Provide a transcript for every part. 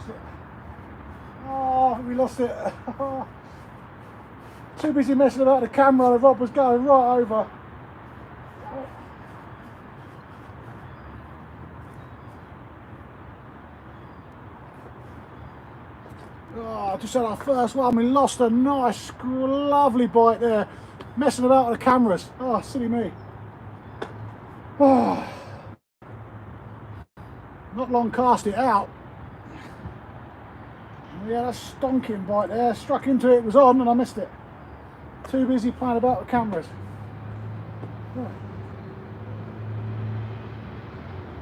it. Oh, we lost it. Too busy messing about the camera, the rod was going right over. Oh, just had our first one. We lost a nice, lovely bite there. Messing about with the cameras. Oh, silly me. Oh. Not long cast it out. We had a stonking bite there. Struck into it, it was on, and I missed it. Too busy playing about with cameras. Oh.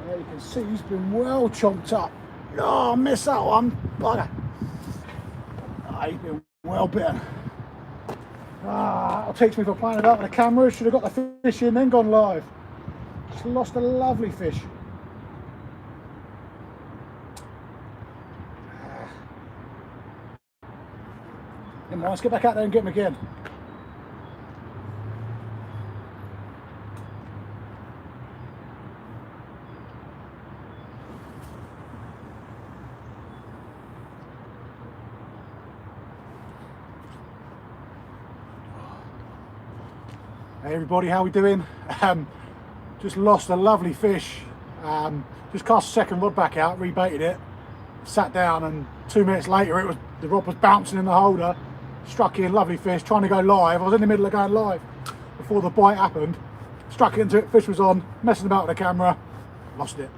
There you can see he's been well chomped up. Oh, I missed that one. Bugger. He's been well bitten. That'll teach me for playing about with the camera. Should have got the fish in, then gone live. Just lost a lovely fish. Never mind, let's get back out there and get him again. Hey everybody, how we doing? Just lost a lovely fish. Just cast the second rod back out, rebaited it, sat down, and 2 minutes later the rod was bouncing in the holder. Struck in, lovely fish, trying to go live. I was in the middle of going live before the bite happened. Struck into it, fish was on, messing about with the camera, lost it.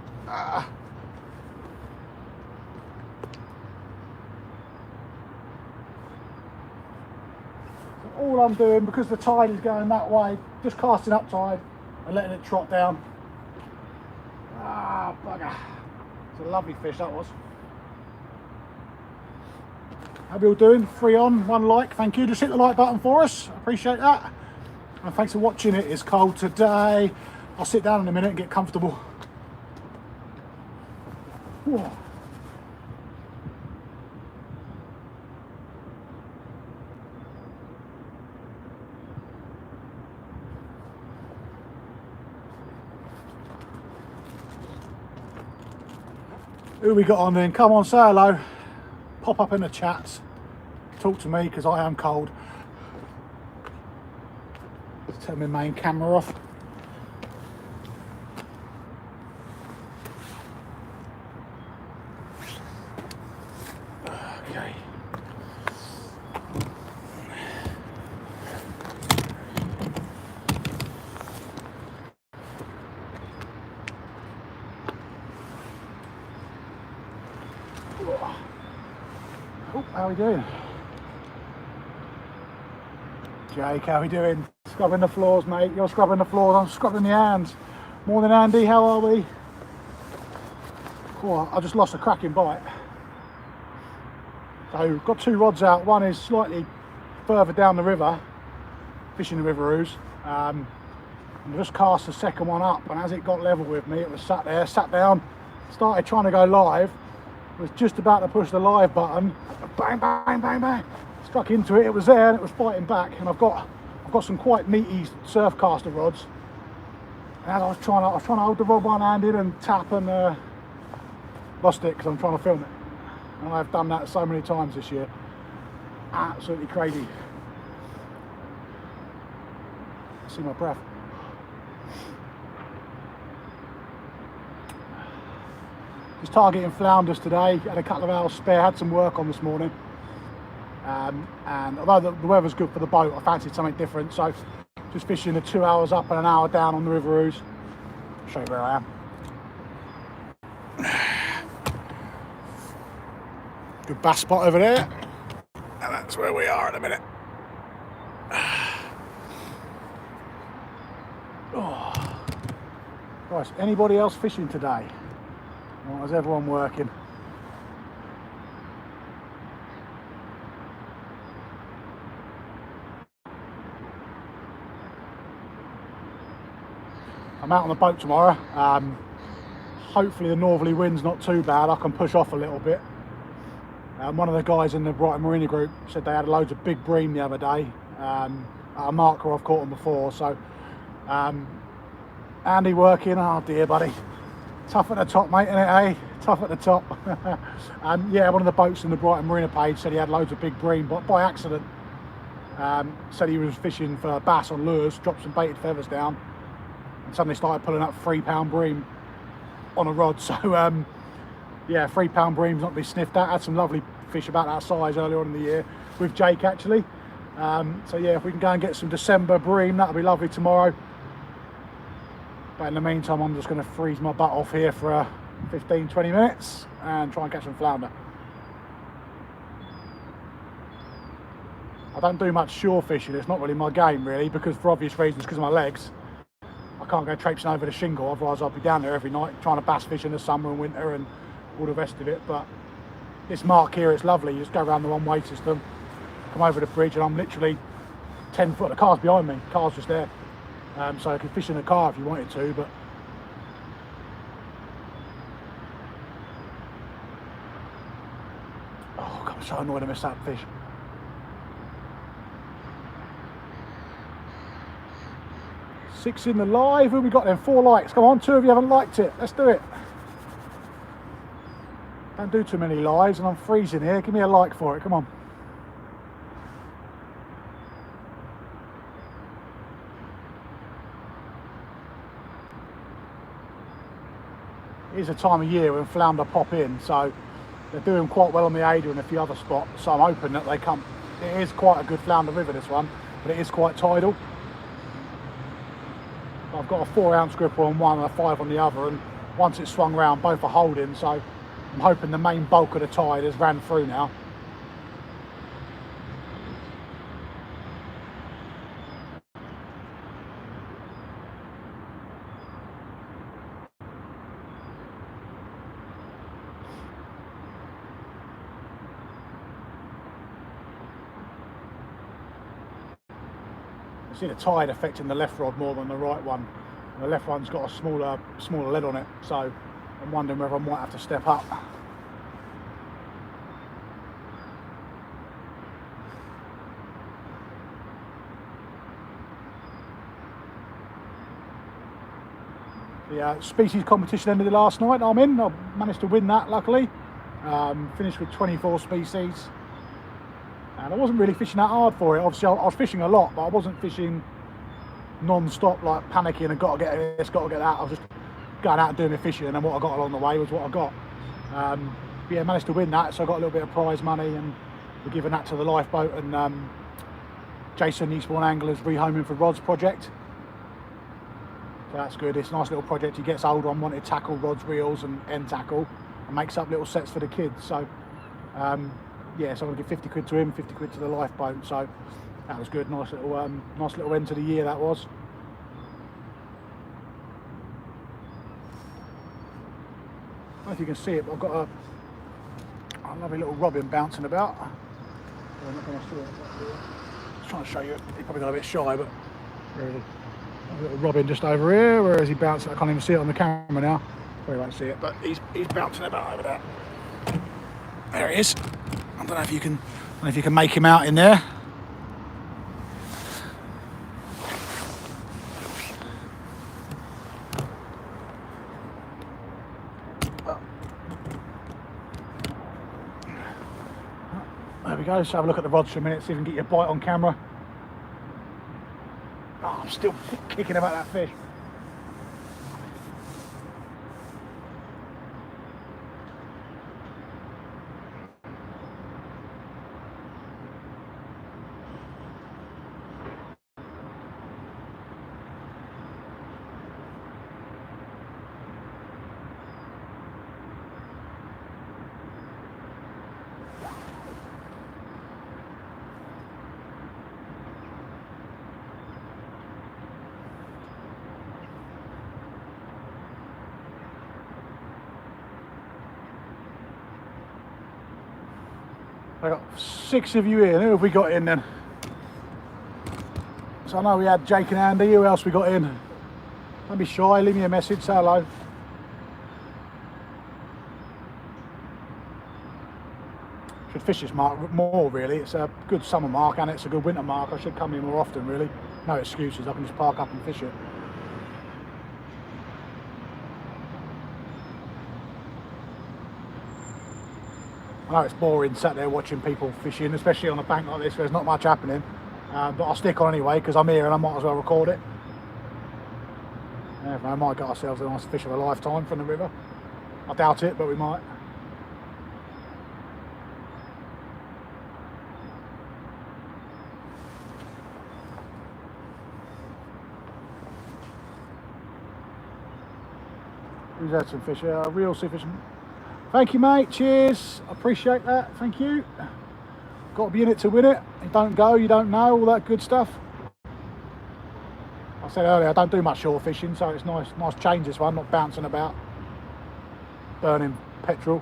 All I'm doing, because the tide is going that way, just casting up tide and letting it trot down. Bugger. It's a lovely fish, that was. How are we all doing? 3 on, 1 like, thank you. Just hit the like button for us, I appreciate that. And thanks for watching. It is cold today. I'll sit down in a minute and get comfortable. Whoa. Who we got on then? Come on, say hello. Pop up in the chats. Talk to me because I am cold. Let's turn my main camera off. Okay. Oh, how are we doing? Jake, how are we doing? Scrubbing the floors, mate. You're scrubbing the floors, I'm scrubbing the hands. Morning, Andy, how are we? Oh, I just lost a cracking bite. So, got 2 rods out. One is slightly further down the river, fishing the River Ouse. And I just cast the second one up, and as it got level with me, it was sat there, sat down, started trying to go live. Was just about to push the live button, bang, bang, bang, bang, struck into it. It was there and it was fighting back. And I've got some quite meaty surf caster rods. And as I was trying to hold the rod one-handed and tap, and lost it because I'm trying to film it. And I've done that so many times this year. Absolutely crazy. See my breath. Just targeting flounders today. Had a couple of hours spare, had some work on this morning. And although the weather's good for the boat, I fancied something different. So just fishing the 2 hours up and an hour down on the River Ouse. I'll show you where I am. Good bass spot over there. And that's where we are in a minute. Oh. Right, anybody else fishing today? Or is everyone working? I'm out on the boat tomorrow. Hopefully the northerly wind's not too bad. I can push off a little bit. One of the guys in the Brighton Marina group said they had loads of big bream the other day. At a marker I've caught them before. So Andy working. Oh dear, buddy. Tough at the top, mate, innit, eh? Tough at the top. Yeah, one of the boats in the Brighton Marina page said he had loads of big bream, but by accident. Said he was fishing for bass on lures, dropped some baited feathers down, and suddenly started pulling up 3 pound bream on a rod. So yeah, 3 pound bream's not to be sniffed at. Had some lovely fish about that size earlier on in the year with Jake actually. So yeah, if we can go and get some December bream, that'll be lovely tomorrow. But in the meantime, I'm just going to freeze my butt off here for 15-20 minutes and try and catch some flounder. I don't do much shore fishing. It's not really my game really, because for obvious reasons, because of my legs. I can't go traipsing over the shingle, otherwise I'll be down there every night trying to bass fish in the summer and winter and all the rest of it. But this mark here, it's lovely. You just go around the one-way system, come over the bridge, and I'm literally 10 foot. The car's behind me, the car's just there. So I could fish in the car if you wanted to, but oh God, I'm so annoyed I missed that fish. Six in the live. Who have we got then? 4 likes. Come on, 2 of you haven't liked it. Let's do it. Don't do too many lives, and I'm freezing here. Give me a like for it. Come on. It is a time of year when flounder pop in, so they're doing quite well on the Ada and a few other spots. So I'm hoping that they come. It is quite a good flounder river, this one, but it is quite tidal. I've got a 4-ounce gripper on one and a 5 on the other, and once it's swung round, both are holding, so I'm hoping the main bulk of the tide has ran through now. See the tide affecting the left rod more than the right one. The left one's got a smaller lead on it, so I'm wondering whether I might have to step up. The species competition ended last night. I'm in. I managed to win that, luckily. Finished with 24 species. And I wasn't really fishing that hard for it. Obviously, I was fishing a lot, but I wasn't fishing non-stop, like panicking and got to get this, got to get that. I was just going out and doing my fishing, and then what I got along the way was what I got. Yeah, managed to win that, so I got a little bit of prize money, and we're giving that to the lifeboat and Jason Eastbourne Angler's Rehoming for Rods project. So that's good. It's a nice little project. He gets older on wanted tackle, rods, reels, and end tackle, and makes up little sets for the kids. So. Yeah, so I'm gonna give 50 quid to him, 50 quid to the lifeboat. So that was good. Nice little end to the year that was. I don't know if you can see it, but I've got a lovely little robin bouncing about. I'm not going to see it. Just trying to show you. He probably got a bit shy, but where is he? A little robin just over here. Where is he bouncing? I can't even see it on the camera now. Probably won't see it, but he's bouncing about over there. There he is. I don't know if you can make him out in there. There we go. Let's have a look at the rods for a minute, see if we can get you a bite on camera. Oh, I'm still kicking about that fish. I got 6 of you in. Who have we got in then? So I know we had Jake and Andy. Who else we got in? Don't be shy, leave me a message, say hello. Should fish this mark more really. It's a good summer mark and it's a good winter mark. I should come in more often really. No excuses, I can just park up and fish it. I know it's boring sat there watching people fishing, especially on a bank like this where there's not much happening, but I'll stick on anyway because I'm here and I might as well record it. Yeah, we might get ourselves a nice fish of a lifetime from the river. I doubt it, but we might. Who's had some fish? Real sea fish. Thank you, mate. Cheers. I appreciate that. Thank you. Got to be in it to win it. You don't go, you don't know, all that good stuff. I said earlier, I don't do much shore fishing, so it's nice change this one, not bouncing about, burning petrol.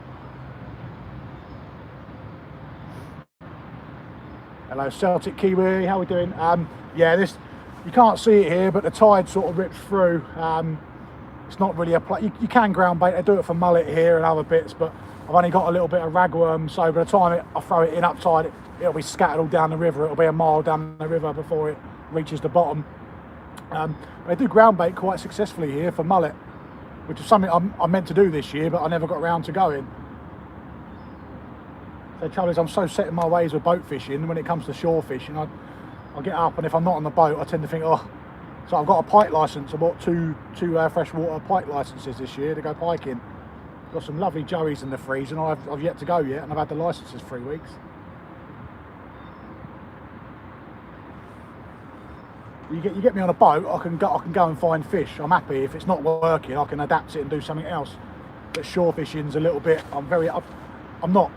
Hello, Celtic Kiwi. How we doing? Yeah, this you can't see it here, but the tide sort of rips through. It's not really a play. You can ground bait. I do it for mullet here and other bits, but I've only got a little bit of ragworm, so by the time I throw it in up tide, it'll be scattered all down the river. It'll be a mile down the river before it reaches the bottom. I do ground bait quite successfully here for mullet, which is something I meant to do this year, but I never got around to going. So the trouble is, I'm so set in my ways with boat fishing. When it comes to shore fishing, I'll get up, and if I'm not on the boat, I tend to think, oh. So I've got a pike licence. I bought two freshwater pike licences this year to go piking. Got some lovely joeys in the freeze, and I've yet to go yet, and I've had the licences 3 weeks. You get me on a boat, I can go and find fish. I'm happy. If it's not working, I can adapt it and do something else. But shore fishing's a little bit. I'm not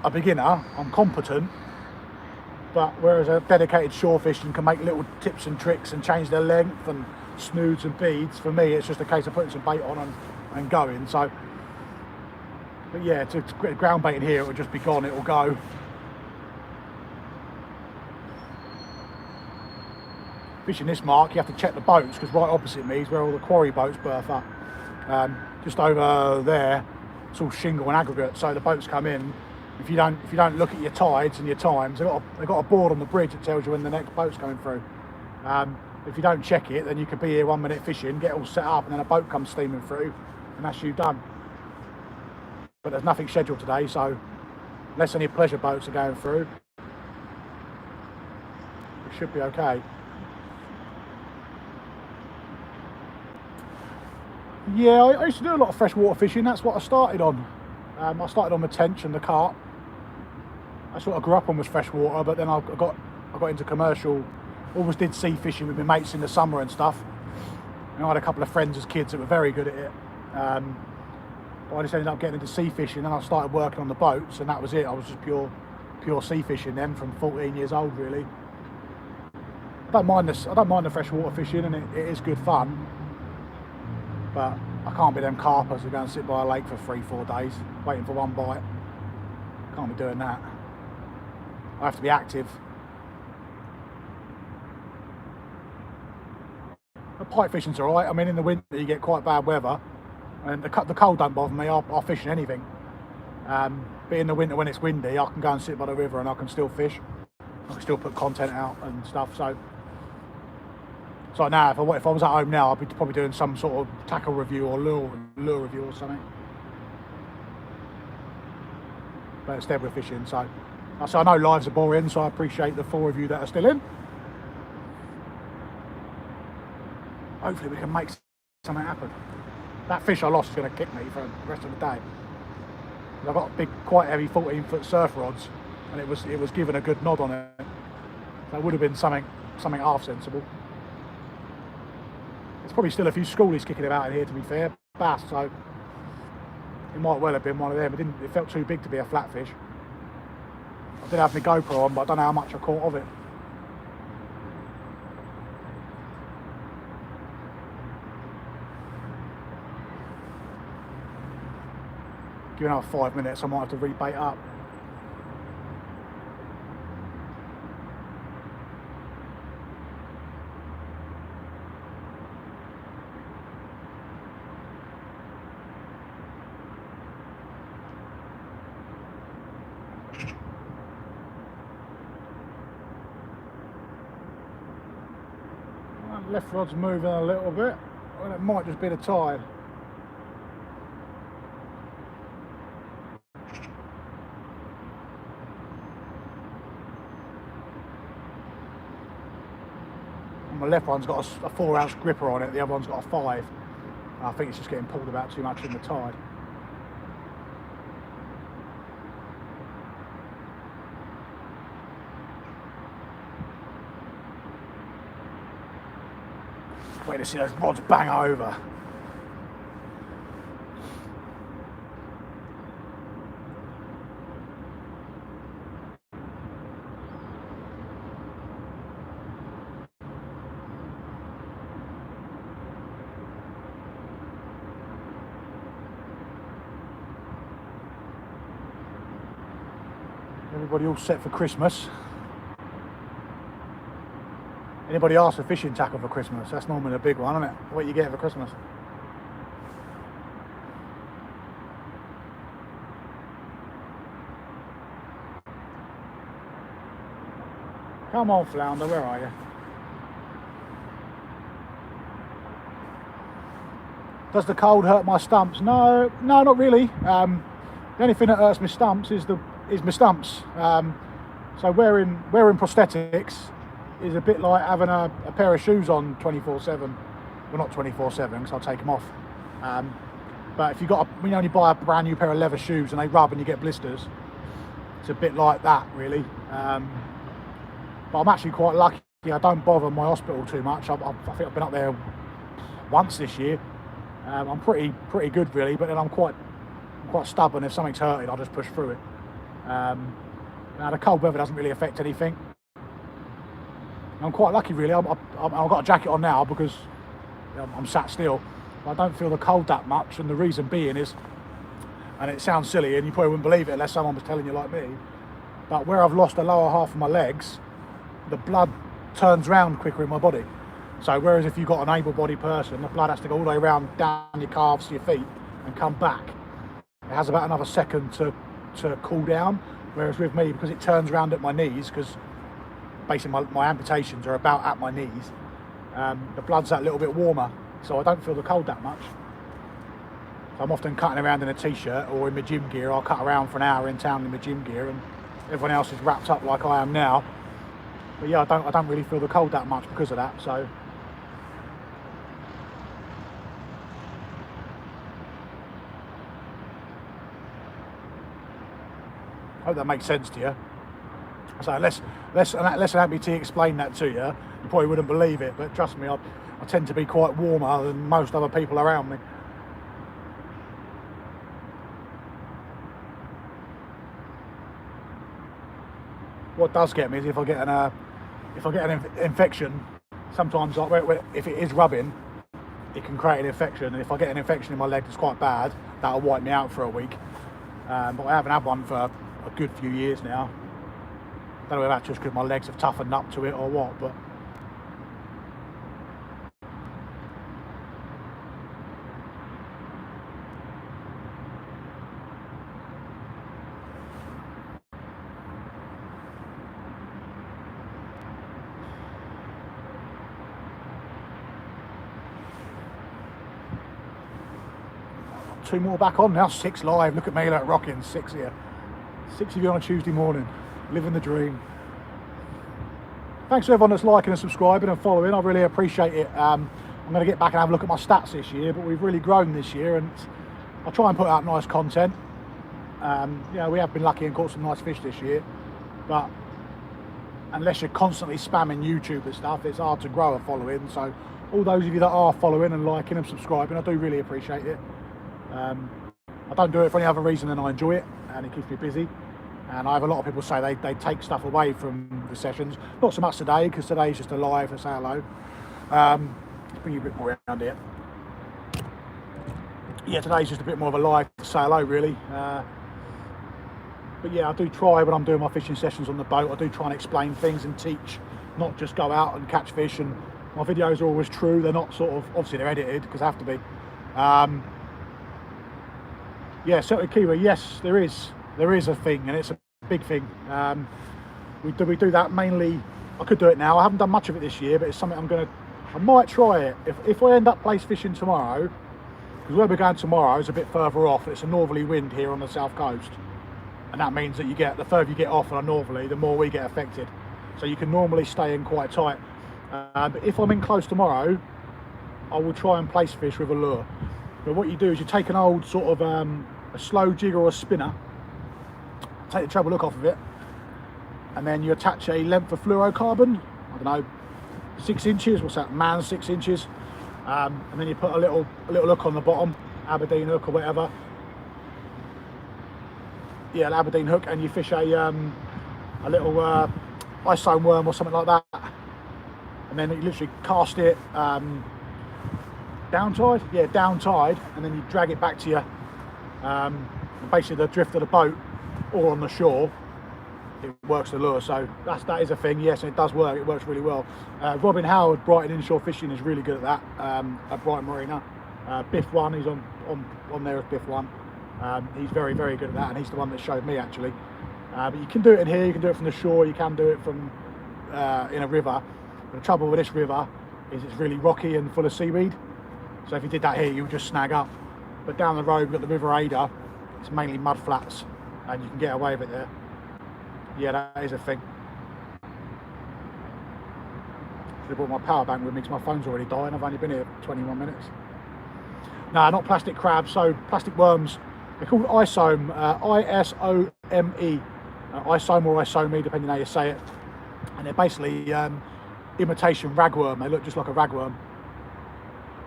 a beginner. I'm competent. But whereas a dedicated shore fishing can make little tips and tricks and change their length and snoods and beads, for me it's just a case of putting some bait on and going. So, but yeah, to ground baiting here, it will just be gone. It will go. Fishing this mark, you have to check the boats, because right opposite me is where all the quarry boats berth up. Just over there, it's all shingle and aggregate. So the boats come in. If you don't look at your tides and your times, they've got a board on the bridge that tells you when the next boat's coming through. If you don't check it, then you could be here 1 minute fishing, get all set up, and then a boat comes steaming through, and that's you done. But there's nothing scheduled today, so unless any pleasure boats are going through, it should be okay. Yeah, I used to do a lot of freshwater fishing. That's what I started on. I started on the tench and the carp. That's what I grew up on, was freshwater, but then I got into commercial. Always did sea fishing with my mates in the summer and stuff. And I had a couple of friends as kids that were very good at it. But I just ended up getting into sea fishing, and I started working on the boats, and that was it. I was just pure sea fishing then from 14 years old, really. I don't mind the freshwater fishing, and it is good fun. But I can't be them carpers who go and sit by a lake for 3-4 days waiting for one bite. Can't be doing that. I have to be active. The pike fishing's alright. I mean, in the winter you get quite bad weather, and the cold don't bother me. I'll fish in anything. But in the winter when it's windy, I can go and sit by the river and I can still fish. I can still put content out and stuff. So now, if I was at home now, I'd be probably doing some sort of tackle review or lure review or something. But instead we're fishing, so I know lives are boring, so I appreciate the 4 of you that are still in. Hopefully we can make something happen. That fish I lost is going to kick me for the rest of the day. I've got big, quite heavy 14-foot surf rods, and it was given a good nod on it. So it would have been something half sensible. There's probably still a few schoolies kicking about in here, to be fair, bass, so it might well have been one of them. It felt too big to be a flatfish. I did have my GoPro on, but I don't know how much I caught of it. Give it another 5 minutes, I might have to rebait up. Left rod's moving a little bit, well, it might just be the tide. the left one's got a 4-ounce gripper on it, the other one's got a 5. I think it's just getting pulled about too much in the tide. Wait to see those rods bang over. Everybody all set for Christmas. Anybody ask for fishing tackle for Christmas? That's normally a big one, isn't it? What you get for Christmas? Come on, flounder, where are you? Does the cold hurt my stumps? No, not really. The only thing that hurts my stumps is my stumps. So wearing prosthetics is a bit like having a pair of shoes on 24/7. Well, not 24/7 because I'll take them off. But if when you only buy a brand new pair of leather shoes and they rub and you get blisters, it's a bit like that really. But I'm actually quite lucky. I don't bother my hospital too much. I think I've been up there once this year. I'm pretty good really, but then I'm quite stubborn. If something's hurting, I'll just push through it. Now the cold weather doesn't really affect anything. I'm quite lucky really. I've got a jacket on now because I'm sat still. I don't feel the cold that much, and the reason being is, and it sounds silly and you probably wouldn't believe it unless someone was telling you like me, but where I've lost the lower half of my legs, the blood turns round quicker in my body. So whereas if you've got an able-bodied person, the blood has to go all the way around down your calves to your feet and come back. It has about another second to cool down. Whereas with me, because it turns around at my knees, because basically my amputations are about at my knees, the blood's that little bit warmer, so I don't feel the cold that much. So I'm often cutting around in a t-shirt or in my gym gear. I'll cut around for an hour in town in my gym gear, and everyone else is wrapped up like I am now. But yeah, I don't really feel the cold that much because of that. So I hope that makes sense to you. So unless an amputee explained that to you, you probably wouldn't believe it. But trust me, I tend to be quite warmer than most other people around me. What does get me is if I get an infection. Sometimes, if it is rubbing, it can create an infection. And if I get an infection in my leg that's quite bad, that'll wipe me out for a week. But I haven't had one for a good few years now. I don't know if that's just because my legs have toughened up to it or what, but two more back on now, 6 live. Look at me, like rocking 6 here. 6 of you on a Tuesday morning, living the dream. Thanks to everyone that's liking and subscribing and following. I really appreciate it. I'm going to get back and have a look at my stats this year, but we've really grown this year, and I'll try and put out nice content. We have been lucky and caught some nice fish this year, but unless you're constantly spamming YouTube and stuff, it's hard to grow a following. So all those of you that are following and liking and subscribing, I do really appreciate it. I don't do it for any other reason than I enjoy it, and it keeps me busy. And I have a lot of people say they take stuff away from the sessions. Not so much today, because today's just a live to say hello. Let's bring you a bit more around here. Yeah, today's just a bit more of a live to say hello, really. But yeah, I do try when I'm doing my fishing sessions on the boat, I do try and explain things and teach, not just go out and catch fish. And my videos are always true. They're not sort of, obviously they're edited, because they have to be. Yeah, certainly Kiwi, yes, there is a thing, and it's a big thing. We do that mainly. I could do it now. I haven't done much of it this year, but it's something I might try it. If I end up place fishing tomorrow, because where we're going tomorrow is a bit further off. It's a northerly wind here on the south coast, and that means that the further you get off on a northerly, the more we get affected. So you can normally stay in quite tight. But if I'm in close tomorrow, I will try and place fish with a lure. But what you do is you take an old sort of a slow jig or a spinner, take the treble hook off of it, and then you attach a length of fluorocarbon, I don't know, 6 inches, what's that, man, 6 inches, and then you put a little hook on the bottom, Aberdeen hook or whatever. Yeah, an Aberdeen hook, and you fish a little isome worm or something like that, and then you literally cast it down tide, yeah, down tide, and then you drag it back to you, basically the drift of the boat or on the shore. It works the lure, so that is a thing. Yes, and it does work. It works really well. Robin Howard, Brighton Inshore Fishing, is really good at that at Brighton Marina. Biff One, he's on there as Biff One. He's very, very good at that, and he's the one that showed me actually. But you can do it in here. You can do it from the shore. You can do it from in a river. But the trouble with this river is it's really rocky and full of seaweed. So if you did that here, you would just snag up. But down the road, we've got the River Ada. It's mainly mud flats, and you can get away with it there. Yeah, that is a thing. Should have brought my power bank with me because my phone's already dying. I've only been here 21 minutes. No, not plastic crabs, so plastic worms. They're called isome, I-S-O-M-E. Isome or isome, depending on how you say it. And they're basically imitation ragworm. They look just like a ragworm.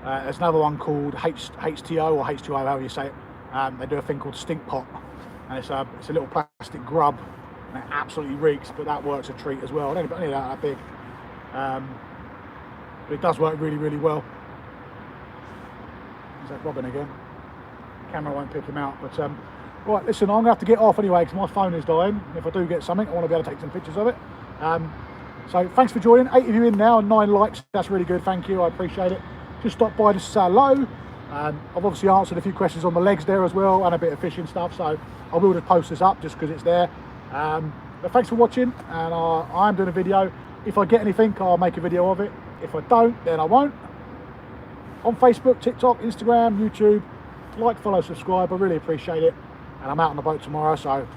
There's another one called H2O or H2O, however you say it. They do a thing called stink pot, and it's a little plastic grub, and it absolutely reeks, but that works a treat as well. I don't think that big, but it does work really, really well. Is that Robin again? Camera won't pick him out, but right, listen, I'm gonna have to get off anyway because my phone is dying. If I do get something, I want to be able to take some pictures of it. So thanks for joining. 8 of you in now and 9 likes. That's really good. Thank you. I appreciate it. Just stop by to say hello. I've obviously answered a few questions on the legs there as well, and a bit of fishing stuff, so I will just post this up just because it's there. But thanks for watching, and I am doing a video. If I get anything, I'll make a video of it. If I don't, then I won't. On Facebook, TikTok, Instagram, YouTube, like, follow, subscribe. I really appreciate it. And I'm out on the boat tomorrow, so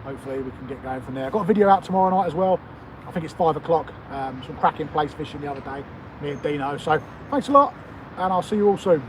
hopefully we can get going from there. I've got a video out tomorrow night as well. I think it's 5 o'clock. Some cracking place fishing the other day, me and Dino. So thanks a lot, and I'll see you all soon.